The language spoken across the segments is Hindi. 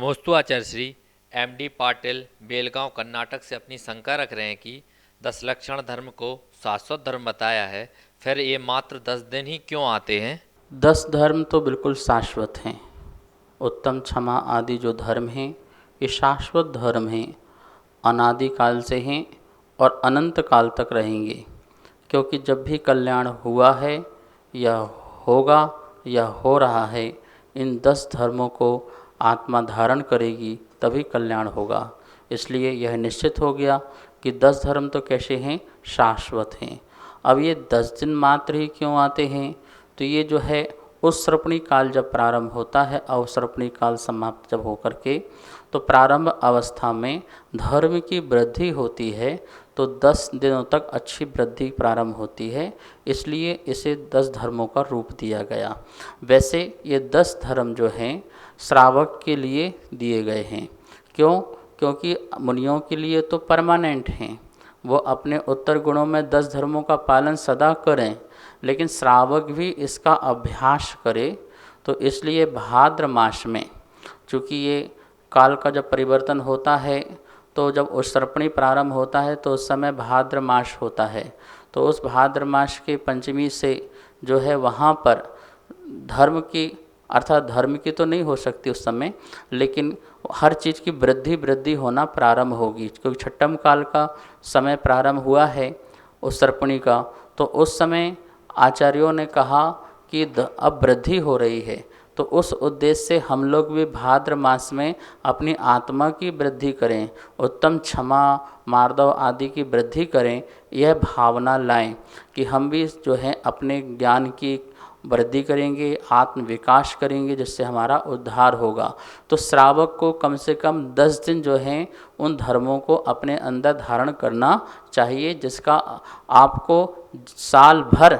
नमोस्तु आचार्य श्री एमडी पाटिल बेलगांव कर्नाटक से अपनी शंका रख रहे हैं कि 10 लक्षण धर्म को शाश्वत धर्म बताया है, फिर ये मात्र 10 दिन ही क्यों आते हैं। 10 धर्म तो बिल्कुल शाश्वत हैं। उत्तम क्षमा आदि जो धर्म हैं ये शाश्वत धर्म हैं, अनादिकाल से हैं और अनंत काल तक रहेंगे। क्योंकि जब भी कल्याण हुआ है या होगा या हो रहा है, इन 10 धर्मों को आत्मा धारण करेगी तभी कल्याण होगा। इसलिए यह निश्चित हो गया कि 10 धर्म तो कैसे हैं, शाश्वत हैं। अब ये 10 दिन मात्र ही क्यों आते हैं, तो ये जो है उस श्रपणी काल जब प्रारंभ होता है और श्रपणी काल समाप्त जब होकर के तो प्रारंभ अवस्था में धर्म की वृद्धि होती है, तो 10 दिनों तक अच्छी वृद्धि प्रारंभ होती है। इसलिए इसे 10 धर्मों का रूप दिया गया। वैसे ये 10 धर्म जो हैं श्रावक के लिए दिए गए हैं। क्यों? क्योंकि मुनियों के लिए तो परमानेंट हैं, वो अपने उत्तर गुणों में 10 धर्मों का पालन सदा करें, लेकिन श्रावक भी इसका अभ्यास करे। तो इसलिए भाद्र मास में, चूँकि ये काल का जब परिवर्तन होता है तो जब उत्सर्पणी प्रारंभ होता है तो उस समय भाद्र मास होता है, तो उस भाद्र मास के पंचमी से जो है वहाँ पर धर्म की, अर्थात धर्म की तो नहीं हो सकती उस समय, लेकिन हर चीज़ की वृद्धि वृद्धि होना प्रारंभ होगी। क्योंकि छठम काल का समय प्रारंभ हुआ है उत्सर्पणी का, तो उस समय आचार्यों ने कहा कि अब वृद्धि हो रही है, तो उस उद्देश्य से हम लोग भी भाद्र मास में अपनी आत्मा की वृद्धि करें, उत्तम क्षमा मार्दव आदि की वृद्धि करें। यह भावना लाएं कि हम भी जो है अपने ज्ञान की वृद्धि करेंगे, आत्म विकास करेंगे, जिससे हमारा उद्धार होगा। तो श्रावक को कम से कम 10 दिन जो हैं उन धर्मों को अपने अंदर धारण करना चाहिए, जिसका आपको साल भर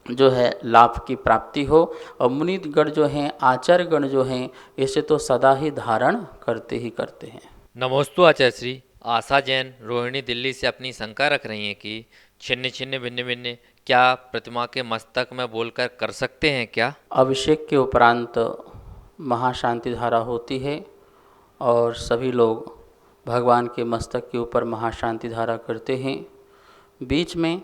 जो है लाभ की प्राप्ति हो। और मुनिगण जो हैं, आचार्यगण जो हैं, इसे तो सदा ही धारण करते ही करते हैं। नमोस्तु आचार्य श्री आशा जैन रोहिणी दिल्ली से अपनी शंका रख रही हैं कि छिन्न छिन्न भिन्न भिन्न क्या प्रतिमा के मस्तक में बोलकर कर सकते हैं क्या। अभिषेक के उपरांत महाशांति धारा होती है और सभी लोग भगवान के मस्तक के ऊपर महाशांति धारा करते हैं। बीच में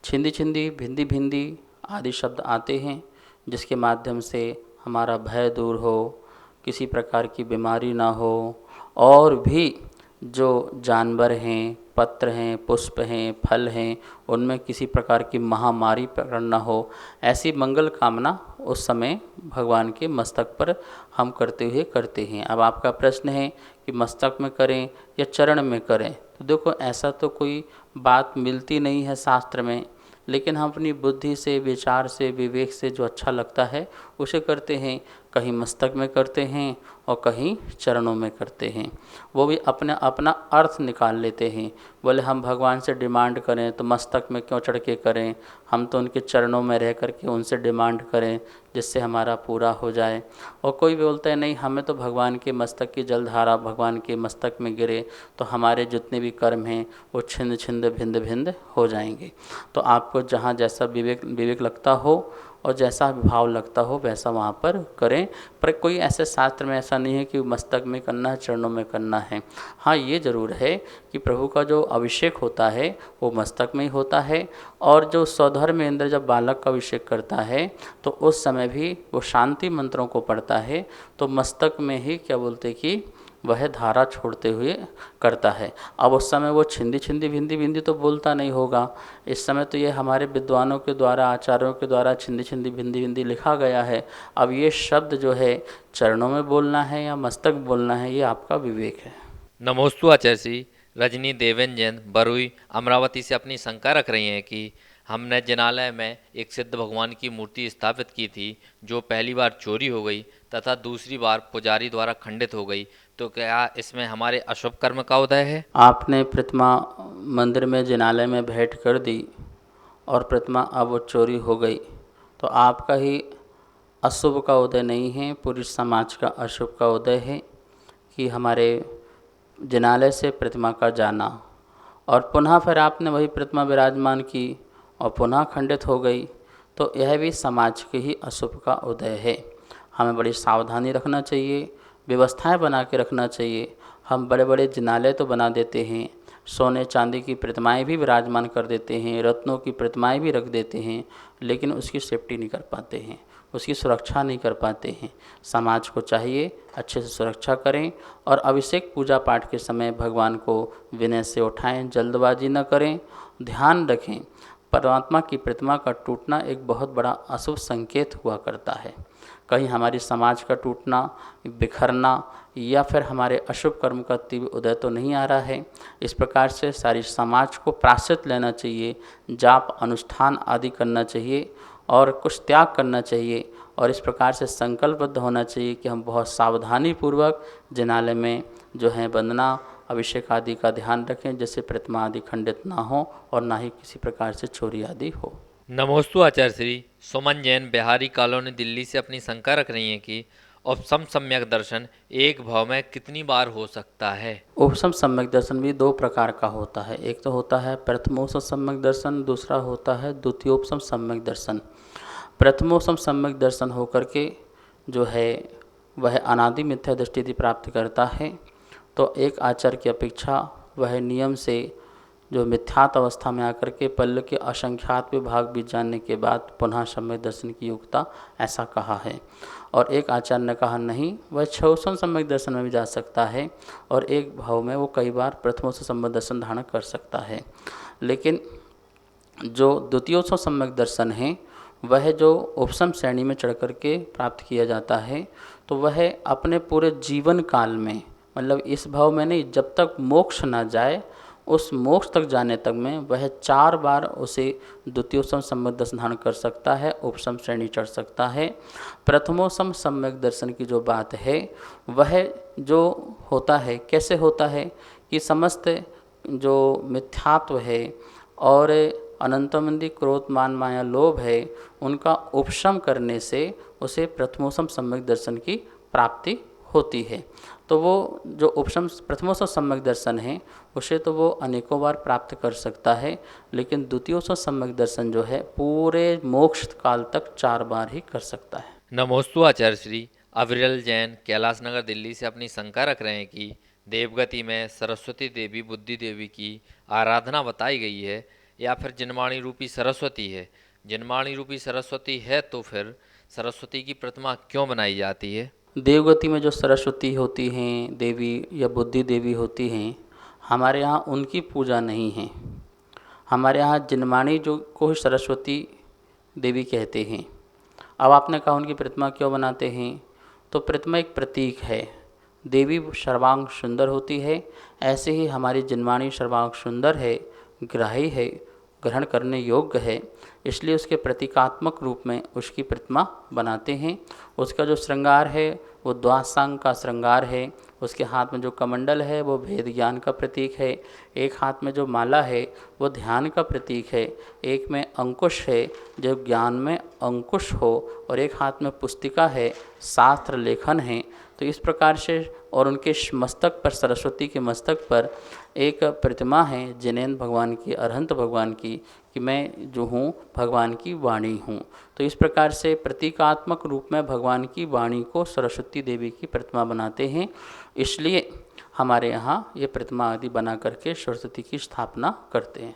छिंदी छिंदी भिंदी भिंदी आदि शब्द आते हैं, जिसके माध्यम से हमारा भय दूर हो, किसी प्रकार की बीमारी ना हो, और भी जो जानवर हैं, पत्र हैं, पुष्प हैं, फल हैं, उनमें किसी प्रकार की महामारी पकड़ ना हो, ऐसी मंगल कामना उस समय भगवान के मस्तक पर हम करते हैं। अब आपका प्रश्न है कि मस्तक में करें या चरण में करें, तो देखो ऐसा तो कोई बात मिलती नहीं है शास्त्र में, लेकिन हम अपनी बुद्धि से, विचार से, विवेक से जो अच्छा लगता है उसे करते हैं। कहीं मस्तक में करते हैं और कहीं चरणों में करते हैं। वो भी अपना अपना अर्थ निकाल लेते हैं। बोले हम भगवान से डिमांड करें तो मस्तक में क्यों चढ़ के करें, हम तो उनके चरणों में रह कर के उनसे डिमांड करें जिससे हमारा पूरा हो जाए। और कोई भी बोलता है नहीं, हमें तो भगवान के मस्तक की जलधारा भगवान के मस्तक में गिरे तो हमारे जितने भी कर्म हैं वो छिंद छिंद भिंद भिंद हो जाएंगे। तो आपको जहाँ जैसा विवेक लगता हो और जैसा भाव लगता हो वैसा वहाँ पर करें। पर कोई ऐसे शास्त्र में ऐसा नहीं है कि मस्तक में करना है, चरणों में करना है। हाँ, ये ज़रूर है कि प्रभु का जो अभिषेक होता है वो मस्तक में ही होता है, और जो स्वधर्मेंद्र जब बालक का अभिषेक करता है तो उस समय भी वो शांति मंत्रों को पढ़ता है, तो मस्तक में ही क्या बोलते कि वह धारा छोड़ते हुए करता है। अब उस समय वो छिंदी छिंदी भिंदी भिंदी तो बोलता नहीं होगा। इस समय तो ये हमारे विद्वानों के द्वारा, आचार्यों के द्वारा छिंदी छिंदी भिंदी भिंदी लिखा गया है। अब ये शब्द जो है चरणों में बोलना है या मस्तक बोलना है, ये आपका विवेक है। नमोस्तु आचार्य श्री रजनी देवेन जैन बरुई अमरावती से अपनी शंका रख रही हैं कि हमने जिनालय में एक सिद्ध भगवान की मूर्ति स्थापित की थी, जो पहली बार चोरी हो गई तथा दूसरी बार पुजारी द्वारा खंडित हो गई, तो क्या इसमें हमारे अशुभ कर्म का उदय है। आपने प्रतिमा मंदिर में जिनालय में भेंट कर दी और प्रतिमा अब वो चोरी हो गई, तो आपका ही अशुभ का उदय नहीं है, पूरी समाज का अशुभ का उदय है कि हमारे जिनालय से प्रतिमा का जाना, और पुनः फिर आपने वही प्रतिमा विराजमान की और पुनः खंडित हो गई, तो यह भी समाज के ही अशुभ का उदय है। हमें बड़ी सावधानी रखना चाहिए। व्यवस्थाएं बना के रखना चाहिए। हम बड़े बड़े जिनालय तो बना देते हैं, सोने चांदी की प्रतिमाएं भी विराजमान कर देते हैं, रत्नों की प्रतिमाएं भी रख देते हैं, लेकिन उसकी सेफ्टी नहीं कर पाते हैं, उसकी सुरक्षा नहीं कर पाते हैं। समाज को चाहिए अच्छे से सुरक्षा करें और अभिषेक पूजा पाठ के समय भगवान को विनय से उठाएं, जल्दबाजी न करें। ध्यान रखें, परमात्मा की प्रतिमा का टूटना एक बहुत बड़ा अशुभ संकेत हुआ करता है। कहीं हमारी समाज का टूटना, बिखरना या फिर हमारे अशुभ कर्म का तीव्र उदय तो नहीं आ रहा है। इस प्रकार से सारी समाज को प्रायश्चित लेना चाहिए, जाप अनुष्ठान आदि करना चाहिए और कुछ त्याग करना चाहिए और इस प्रकार से संकल्पबद्ध होना चाहिए कि हम बहुत सावधानी पूर्वक जिनालय में जो है वंदना अभिषेक आदि का ध्यान रखें, जिससे प्रतिमा आदि खंडित ना हो और ना ही किसी प्रकार से चोरी आदि हो। नमोस्तु आचार्य श्री। सुमन जैन बिहारी कॉलोनी दिल्ली से अपनी शंका रख रही हैं कि उपसम सम्यक दर्शन एक भाव में कितनी बार हो सकता है। उपसम सम्यक दर्शन भी दो प्रकार का होता है। एक तो होता है प्रथमोपसम सम्यक दर्शन, दूसरा होता है द्वितीयोपसम सम्यक दर्शन। प्रथमोपसम सम्यक दर्शन होकर के जो है वह अनादि मिथ्या दृष्टि प्राप्त करता है, तो एक आचार्य की अपेक्षा वह नियम से जो मिथ्यात अवस्था में आकर के पल्ल के असंख्यात विभाग भी जानने के बाद पुनः सम्यक दर्शन की योग्यता, ऐसा कहा है। और एक आचार्य ने कहा नहीं, वह छहोसम सम्यक दर्शन में भी जा सकता है और एक भाव में वो कई बार प्रथमोपसम सम्यक दर्शन धारण कर सकता है। लेकिन जो द्वितीयोपसम सम्यक दर्शन है वह जो उपसम श्रेणी में चढ़ करके प्राप्त किया जाता है, तो वह अपने पूरे जीवन काल में, मतलब इस भाव में नहीं, जब तक मोक्ष ना जाए उस मोक्ष तक जाने तक में वह 4 बार उसे द्वितीयोपसम सम्यक दर्शन धारण कर सकता है, उपसम श्रेणी चढ़ सकता है। प्रथमोपसम सम्यक दर्शन की जो बात है वह जो होता है, कैसे होता है कि समस्त जो मिथ्यात्व है और अनंतमंदी क्रोध मान माया लोभ है, उनका उपशम करने से उसे प्रथमोपसम सम्यक दर्शन की प्राप्ति होती है। तो वो जो उपशम प्रथमोपसम सम्यक दर्शन है उसे तो वो अनेकों बार प्राप्त कर सकता है, लेकिन द्वितीयोपसम सम्यक दर्शन जो है पूरे मोक्ष काल तक 4 बार ही कर सकता है। नमोस्तु आचार्य श्री। अविरल जैन कैलाश नगर दिल्ली से अपनी शंका रख रहे हैं कि देवगति में सरस्वती देवी बुद्धि देवी की आराधना बताई गई है या फिर जिनवाणी रूपी सरस्वती है। जिनवाणी रूपी सरस्वती है तो फिर सरस्वती की प्रतिमा क्यों बनाई जाती है। देवगति में जो सरस्वती होती हैं देवी या बुद्धि देवी होती हैं, हमारे यहाँ उनकी पूजा नहीं है। हमारे यहाँ जिनवाणी जो को ही सरस्वती देवी कहते हैं। अब आपने कहा उनकी प्रतिमा क्यों बनाते हैं, तो प्रतिमा एक प्रतीक है। देवी सर्वांग सुंदर होती है, ऐसे ही हमारी जिनवाणी सर्वांग सुंदर है, ग्राही है, ग्रहण करने योग्य है, इसलिए उसके प्रतीकात्मक रूप में उसकी प्रतिमा बनाते हैं। उसका जो श्रृंगार है वो द्वासांग का श्रृंगार है। उसके हाथ में जो कमंडल है वो भेद ज्ञान का प्रतीक है। एक हाथ में जो माला है वो ध्यान का प्रतीक है। एक में अंकुश है जो ज्ञान में अंकुश हो, और एक हाथ में पुस्तिका है, शास्त्र लेखन है। तो इस प्रकार से, और उनके मस्तक पर, सरस्वती के मस्तक पर एक प्रतिमा है जिनेन्द्र भगवान की, अरहंत भगवान की, कि मैं जो हूँ भगवान की वाणी हूँ। तो इस प्रकार से प्रतीकात्मक रूप में भगवान की वाणी को सरस्वती देवी की प्रतिमा बनाते हैं। इसलिए हमारे यहाँ ये प्रतिमा आदि बना करके सरस्वती की स्थापना करते हैं।